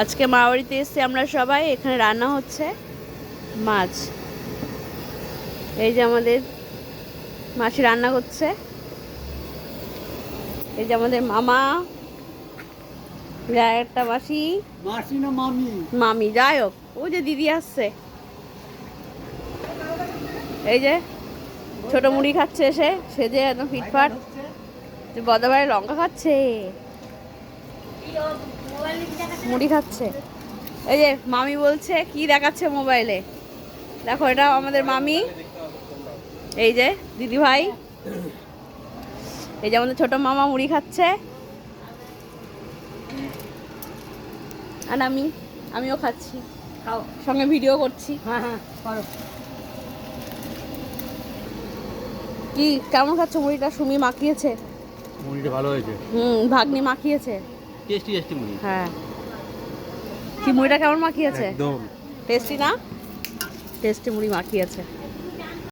আজকে মা বাড়িতে এসেছি আমরা সবাই। এখানে রান্না হচ্ছে মাছ। এই যে আমাদের মাছি রান্না করছে। এই যে আমাদের মামা, একটা মাসি, মাসি না মামি, মামি যাই হোক, ওই যে দিদি আসছে। এই যে ছোট মুড়ি খাচ্ছে এসে, সেজে একদম ফিটফাট। যে বদাবারে লঙ্কা খাচ্ছে, মুড়ি খাচ্ছে। এই যে মামি বলছে কি দেখাচ্ছে মোবাইলে, দেখো এটা আমাদের মামি। এই যে দিদি ভাই, এই যে আমাদের ছোট মামা মুড়ি খাচ্ছে। আর আমিও খাচ্ছি, খাও, সঙ্গে ভিডিও করছি। হ্যাঁ হ্যাঁ করো। কি কেমন খাচ্ছ মুড়িটা? সুমি মাখিয়েছে। মুড়িটা ভালো হয়েছে, ভাগ্নি মাখিয়েছে। টেস্টি টেস্টি মুড়ি। হ্যাঁ, কি মুড়িটা কেমন মাখিয়েছে? একদম টেস্টি না? টেস্টি মুড়ি মাখিয়েছে।